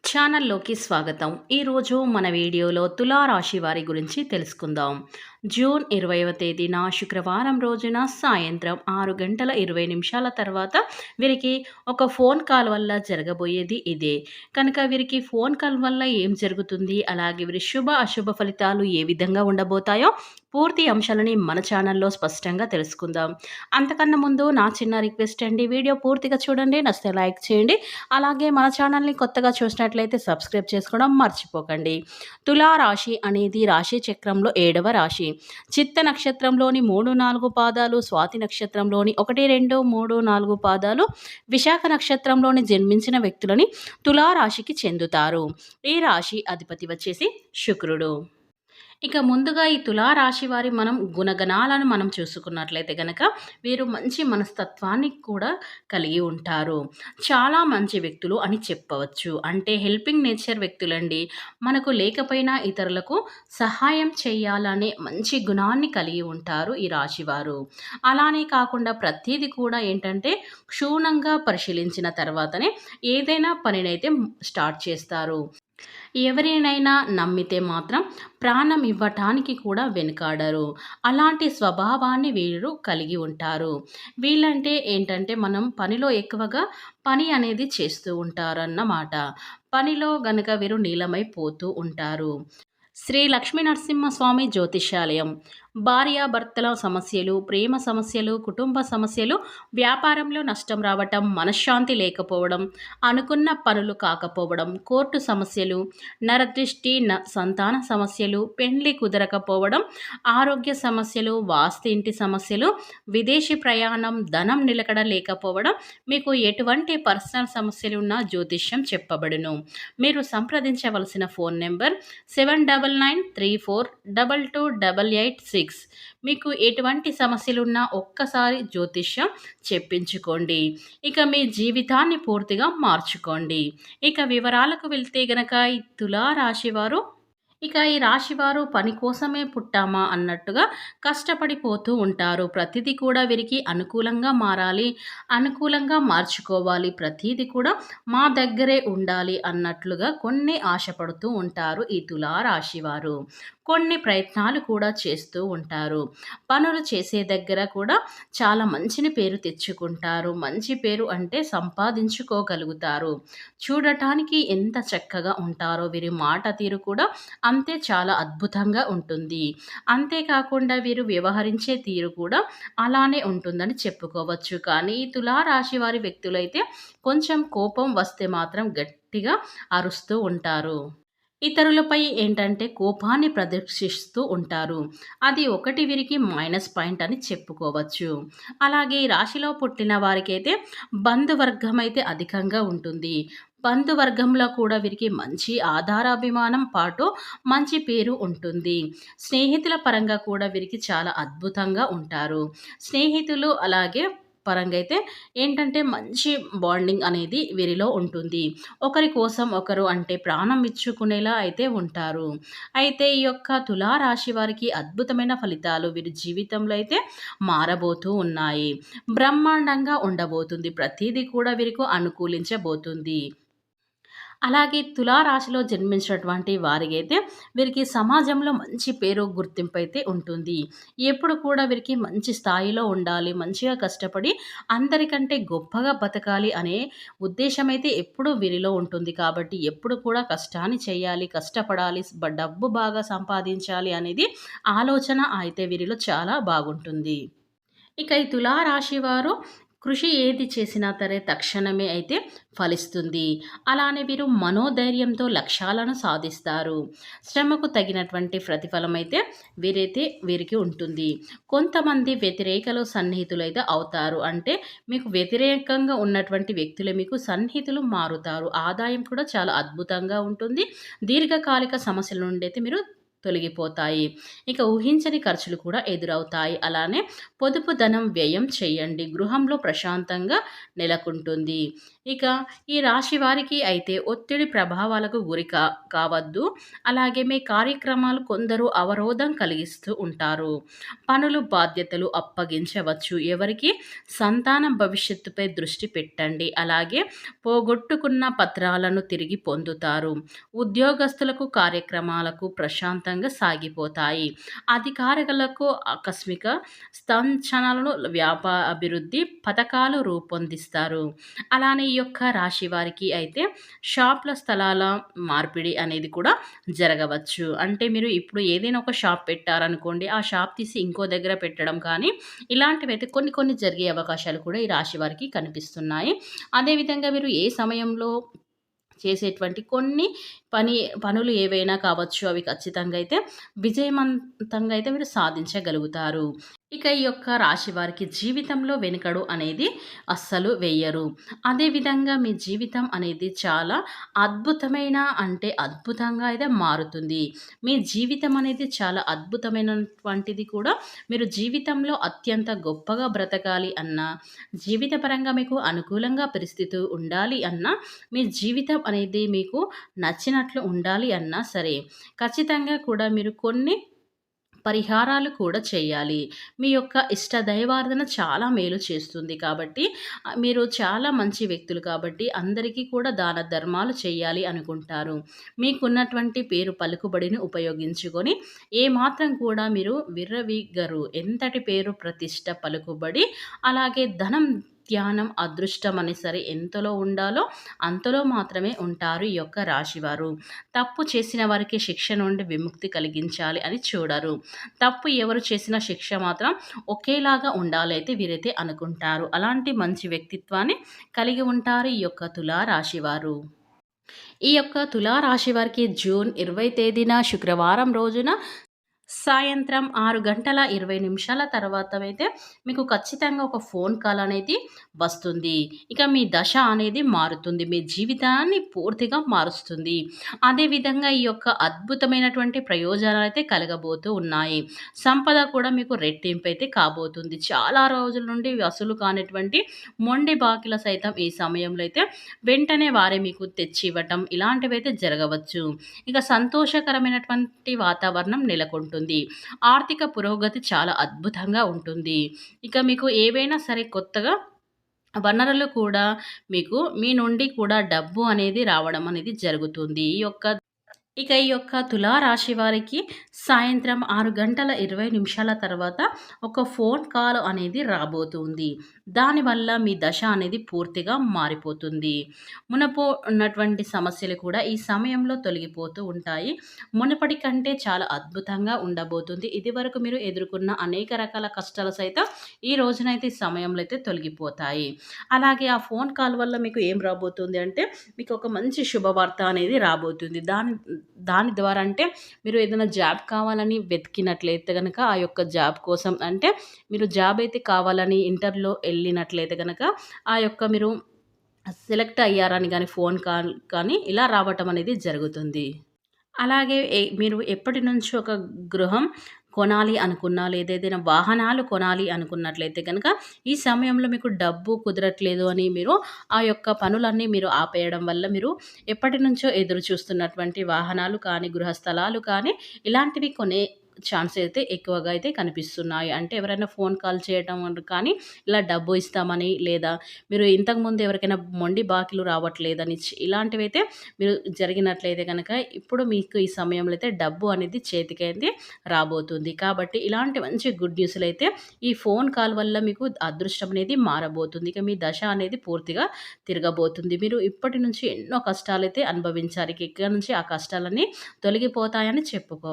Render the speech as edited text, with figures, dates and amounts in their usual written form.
ఛానల్లోకి స్వాగతం. ఈరోజు మన వీడియోలో తులారాశి వారి గురించి తెలుసుకుందాం. జూన్ 20వ తేదీన శుక్రవారం రోజున సాయంత్రం 6 గంటల 20 నిమిషాల తర్వాత వీరికి ఒక ఫోన్ కాల్ వల్ల జరగబోయేది ఇదే. కనుక వీరికి ఫోన్ కాల్ వల్ల ఏం జరుగుతుంది, అలాగే వీరి శుభ అశుభ ఫలితాలు ఏ విధంగా ఉండబోతాయో పూర్తి అంశాలని మన ఛానల్లో స్పష్టంగా తెలుసుకుందాం. అంతకన్నా ముందు నా చిన్న రిక్వెస్ట్ అండి, వీడియో పూర్తిగా చూడండి, నచ్చితే లైక్ చేయండి. అలాగే మన ఛానల్ని కొత్తగా చూసినట్లయితే సబ్స్క్రైబ్ చేసుకోవడం మర్చిపోకండి. తులారాశి అనేది రాశి చక్రంలో 7వ రాశి. చిత్త నక్షత్రంలోని 3, 4 పాదాలు, స్వాతి నక్షత్రంలోని 1, 2, 3, 4 పాదాలు, విశాఖ నక్షత్రంలోని జన్మించిన వ్యక్తులని తులారాశికి చెందుతారు. ఈ రాశి అధిపతి వచ్చేసి శుక్రుడు. ఇక ముందుగా ఈ తులారాశి వారి గుణగణాలను మనం చూసుకున్నట్లయితే గనక వీరు మంచి మనస్తత్వాన్ని కూడా కలిగి ఉంటారు. చాలా మంచి వ్యక్తులు అని చెప్పవచ్చు. అంటే హెల్పింగ్ నేచర్ వ్యక్తులండి. మనకు లేకపోయినా ఇతరులకు సహాయం చేయాలనే మంచి గుణాన్ని కలిగి ఉంటారు ఈ రాశివారు. అలానే కాకుండా ప్రతీది కూడా ఏంటంటే క్షుణ్ణంగా పరిశీలించిన తర్వాతనే ఏదైనా పనినైతే స్టార్ట్ చేస్తారు. ఎవరినైనా నమ్మితే మాత్రం ప్రాణం ఇవ్వటానికి కూడా వెనుకాడరు. అలాంటి స్వభావాన్ని వీరు కలిగి ఉంటారు. వీళ్ళంటే ఏంటంటే మనం పనిలో ఎక్కువగా పని అనేది చేస్తూ ఉంటారన్నమాట. పనిలో గనుక వీరు నీలమైపోతూ ఉంటారు. శ్రీ లక్ష్మీ నరసింహస్వామి జ్యోతిష్యాలయం. భార్యాభర్తల సమస్యలు, ప్రేమ సమస్యలు, కుటుంబ సమస్యలు, వ్యాపారంలో నష్టం రావటం, మనశ్శాంతి లేకపోవడం, అనుకున్న పనులు కాకపోవడం, కోర్టు సమస్యలు, నరదృష్టి, సంతాన సమస్యలు, పెండ్లి కుదరకపోవడం, ఆరోగ్య సమస్యలు, వాస్తు ఇంటి సమస్యలు, విదేశీ ప్రయాణం, ధనం నిలకడ లేకపోవడం, మీకు ఎటువంటి పర్సనల్ సమస్యలున్నా జ్యోతిష్యం చెప్పబడును. మీరు సంప్రదించవలసిన ఫోన్ నెంబర్ 7993422886. మీకు ఎటువంటి సమస్యలున్నా ఒక్కసారి జ్యోతిష్యం చెప్పించుకోండి. ఇక మీ జీవితాన్ని పూర్తిగా మార్చుకోండి. ఇక వివరాలకు వెళ్తే గనక ఈ తులారాశివారు ఈ రాశివారు పని కోసమే పుట్టామా అన్నట్టుగా కష్టపడిపోతూ ఉంటారు. ప్రతిదీ కూడా వీరికి అనుకూలంగా మారాలి, అనుకూలంగా మార్చుకోవాలి, ప్రతిదీ కూడా మా దగ్గరే ఉండాలి అన్నట్లుగా కొన్ని ఆశపడుతూ ఉంటారు ఈ తులారాశివారు. కొన్ని ప్రయత్నాలు కూడా చేస్తూ ఉంటారు. పనులు చేసే దగ్గర కూడా చాలా మంచిని పేరు తెచ్చుకుంటారు. మంచి పేరు అంటే సంపాదించుకోగలుగుతారు. చూడటానికి ఎంత చక్కగా ఉంటారో వీరి మాట తీరు కూడా అంతే చాలా అద్భుతంగా ఉంటుంది. అంతేకాకుండా వీరు వ్యవహరించే తీరు కూడా అలానే ఉంటుందని చెప్పుకోవచ్చు. కానీ ఈ తులారాశి వారి వ్యక్తులైతే కొంచెం కోపం వస్తే మాత్రం గట్టిగా అరుస్తూ ఉంటారు. ఇతరులపై ఏంటంటే కోపాన్ని ప్రదర్శిస్తూ ఉంటారు. అది ఒకటి వీరికి మైనస్ పాయింట్ అని చెప్పుకోవచ్చు. అలాగే ఈ రాశిలో పుట్టిన వారికైతే బంధువర్గం అయితే అధికంగా ఉంటుంది. బంధువర్గంలో కూడా వీరికి మంచి ఆధారాభిమానం పాటు మంచి పేరు ఉంటుంది. స్నేహితుల పరంగా కూడా వీరికి చాలా అద్భుతంగా ఉంటారు. స్నేహితులు అలాగే పరంగా అయితే ఏంటంటే మంచి బాండింగ్ అనేది వీరిలో ఉంటుంది. ఒకరి కోసం ఒకరు అంటే ప్రాణం ఇచ్చుకునేలా అయితే ఉంటారు. అయితే ఈ యొక్క తులారాశి వారికి అద్భుతమైన ఫలితాలు వీరి జీవితంలో అయితే మారబోతూ ఉన్నాయి. బ్రహ్మాండంగా ఉండబోతుంది. ప్రతిదీ కూడా వీరికి అనుకూలించబోతుంది. అలాగే తులారాశిలో జన్మించినటువంటి వారికైతే వీరికి సమాజంలో మంచి పేరు గుర్తింపు అయితే ఉంటుంది. ఎప్పుడు కూడా వీరికి మంచి స్థాయిలో ఉండాలి, మంచిగా కష్టపడి అందరికంటే గొప్పగా బతకాలి అనే ఉద్దేశం అయితే ఎప్పుడూ వీరిలో ఉంటుంది. కాబట్టి ఎప్పుడు కూడా కష్టాన్ని చేయాలి, కష్టపడాలి, డబ్బు బాగా సంపాదించాలి అనేది ఆలోచన అయితే వీరిలో చాలా బాగుంటుంది. ఇక ఈ తులారాశి వారు కృషి ఏది చేసినా సరే తక్షణమే అయితే ఫలిస్తుంది. అలానే వీరు మనోధైర్యంతో లక్ష్యాలను సాధిస్తారు. శ్రమకు తగినటువంటి ప్రతిఫలం అయితే వీరికి ఉంటుంది. కొంతమంది వ్యతిరేకలు సన్నిహితులైతే అవుతారు. అంటే మీకు వ్యతిరేకంగా ఉన్నటువంటి వ్యక్తులే మీకు సన్నిహితులు మారుతారు. ఆదాయం కూడా చాలా అద్భుతంగా ఉంటుంది. దీర్ఘకాలిక సమస్యల నుండి అయితే మీరు తొలగిపోతాయి. ఇక ఊహించని ఖర్చులు కూడా ఎదురవుతాయి. అలానే పొదుపు ధనం వ్యయం చేయండి. గృహంలో ప్రశాంతంగా నెలకొంటుంది. ఇక ఈ రాశి వారికి అయితే ఒత్తిడి ప్రభావాలకు కావద్దు. అలాగే మీ కార్యక్రమాలు కొందరు అవరోధం కలిగిస్తూ ఉంటారు. పనులు, బాధ్యతలు అప్పగించవచ్చు. ఎవరికి సంతానం భవిష్యత్తుపై దృష్టి పెట్టండి. అలాగే పోగొట్టుకున్న పత్రాలను తిరిగి పొందుతారు. ఉద్యోగస్తులకు కార్యక్రమాలకు ప్రశాంతంగా సాగిపోతాయి. అధికారులకు ఆకస్మిక స్తంచనలను అభివృద్ధి పథకాలు రూపొందిస్తారు. అలానే ఈ యొక్క రాశి వారికి అయితే షాప్‌ల స్థలాల మార్పిడి అనేది కూడా జరగవచ్చు. అంటే మీరు ఇప్పుడు ఏదైనా ఒక షాప్ పెట్టారనుకోండి, ఆ షాప్ తీసి ఇంకో దగ్గర పెట్టడం కానీ, ఇలాంటివైతే కొన్ని కొన్ని జరిగే అవకాశాలు కూడా ఈ రాశి వారికి కనిపిస్తున్నాయి. అదేవిధంగా మీరు ఏ సమయంలో చేసేటువంటి కొన్ని పనులు ఏవైనా కావచ్చు, అవి ఖచ్చితంగా అయితే విజయవంతంగా అయితే మీరు సాధించగలుగుతారు. ఇక ఈ యొక్క రాశి వారికి జీవితంలో వెనుకడు అనేది అస్సలు వెయ్యరు. అదేవిధంగా మీ జీవితం అనేది చాలా అద్భుతమైన అంటే అద్భుతంగా అయితే మారుతుంది. మీ జీవితం అనేది చాలా అద్భుతమైనటువంటిది కూడా. మీరు జీవితంలో అత్యంత గొప్పగా బ్రతకాలి అన్నా, జీవితపరంగా మీకు అనుకూలంగా పరిస్థితులు ఉండాలి అన్నా, మీ జీవితం అనేది మీకు నచ్చినట్లు ఉండాలి అన్నా సరే, ఖచ్చితంగా కూడా మీరు కొన్ని పరిహారాలు కూడా చేయాలి. మీ యొక్క ఇష్ట దైవారాధన చాలా మేలు చేస్తుంది కాబట్టి మీరు చాలా మంచి వ్యక్తులు కాబట్టి అందరికీ కూడా దాన ధర్మాలు చేయాలి అనుకుంటారు. మీకున్నటువంటి పేరు పలుకుబడిని ఉపయోగించుకొని ఏమాత్రం కూడా మీరు విర్రవీగరు. ఎంతటి పేరు ప్రతిష్ట పలుకుబడి అలాగే ధనం ధ్యానం అదృష్టం అని సరే ఎంతలో ఉండాలో అంతలో మాత్రమే ఉంటారు ఈ యొక్క రాశివారు. తప్పు చేసిన వారికి శిక్ష నుండి విముక్తి కలిగించాలి అని చూడరు. తప్పు ఎవరు చేసిన శిక్ష మాత్రం ఒకేలాగా ఉండాలైతే వీరైతే అనుకుంటారు. అలాంటి మంచి వ్యక్తిత్వాన్ని కలిగి ఉంటారు ఈ యొక్క తులా రాశివారు. ఈ యొక్క తులా రాశి వారికి జూన్ 20 తేదీన శుక్రవారం రోజున సాయంత్రం 6:20 తర్వాతనైతే మీకు ఖచ్చితంగా ఒక ఫోన్ కాల్ అనేది వస్తుంది. ఇక మీ దశ అనేది మారుతుంది. మీ జీవితాన్ని పూర్తిగా మారుస్తుంది. అదేవిధంగా ఈ యొక్క అద్భుతమైనటువంటి ప్రయోజనాలైతే కలగబోతూ ఉన్నాయి. సంపద కూడా మీకు రెట్టింపైతే కాబోతుంది. చాలా రోజుల నుండి వసూలు కానటువంటి మొండి బాకీల సైతం ఈ సమయంలో అయితే వెంటనే వారే మీకు తెచ్చి ఇవ్వటం ఇలాంటివైతే జరగవచ్చు. ఇక సంతోషకరమైనటువంటి వాతావరణం నెలకొంటుంది. ఆర్థిక పురోగతి చాలా అద్భుతంగా ఉంటుంది. ఇక మీకు ఏవైనా సరే కొత్తగా వనరులు కూడా మీకు మీ నుండి కూడా డబ్బు అనేది రావడం అనేది జరుగుతుంది. ఈ యొక్క తులా రాశి వారికి సాయంత్రం 6:20 తర్వాత ఒక ఫోన్ కాల్ అనేది రాబోతుంది. దానివల్ల మీ దశ అనేది పూర్తిగా మారిపోతుంది. మునుపు ఉన్నటువంటి సమస్యలు కూడా ఈ సమయంలో తొలగిపోతూ ఉంటాయి. మునుపటి కంటే చాలా అద్భుతంగా ఉండబోతుంది. ఇదివరకు మీరు ఎదుర్కొన్న అనేక రకాల కష్టాలు సైతం ఈ రోజునైతే ఈ సమయంలో అయితే తొలగిపోతాయి. అలాగే ఆ ఫోన్ కాల్ వల్ల మీకు ఏం రాబోతుంది అంటే మీకు ఒక మంచి శుభవార్త అనేది రాబోతుంది. దాని ద్వారా అంటే మీరు ఏదైనా జాబ్ కావాలని వెతికినట్లయితే గనక ఆ యొక్క జాబ్ కోసం అంటే మీరు జాబ్ అయితే కావాలని ఇంటర్‌లో ఎళ్ళినట్లయితే గనక ఆ యొక్క మీరు సెలెక్ట్ అయ్యారని గాని ఫోన్ కాల్ కానీ ఇలా రావటం అనేది జరుగుతుంది. అలాగే మీరు ఎప్పటినుంచో ఒక గృహం కొనాలి అనుకున్నా, లేదా ఏదైనా వాహనాలు కొనాలి అనుకున్నట్లయితే గనక, ఈ సమయంలో మీకు డబ్బు కుదరట్లేదు అని మీరు ఆ యొక్క పనులన్నీ మీరు ఆపేయడం వల్ల మీరు ఎప్పటినుంచో ఎదురు చూస్తున్నటువంటి వాహనాలు కానీ, గృహ స్థలాలు కానీ ఇలాంటివి కొనే ఛాన్స్ అయితే ఎక్కువగా అయితే కనిపిస్తున్నాయి. అంటే ఎవరైనా ఫోన్ కాల్ చేయటం కానీ, ఇలా డబ్బు ఇస్తామని లేదా మీరు ఇంతకుముందు ఎవరికైనా మొండి బాకీలు రావట్లేదని ఇలాంటివైతే మీరు జరిగినట్లయితే గనక ఇప్పుడు మీకు ఈ సమయంలో అయితే డబ్బు అనేది చేతికైతే రాబోతుంది. కాబట్టి ఇలాంటి మంచి గుడ్ న్యూస్‌లైతే ఈ ఫోన్ కాల్ వల్ల మీకు అదృష్టం అనేది మారబోతుంది. ఇక మీ దశ అనేది పూర్తిగా తిరగబోతుంది. మీరు ఇప్పటి నుంచి ఎన్నో కష్టాలైతే అనుభవించారు. ఇక ఇక్కడ నుంచి ఆ కష్టాలన్నీ తొలగిపోతాయని చెప్పుకోవాలి.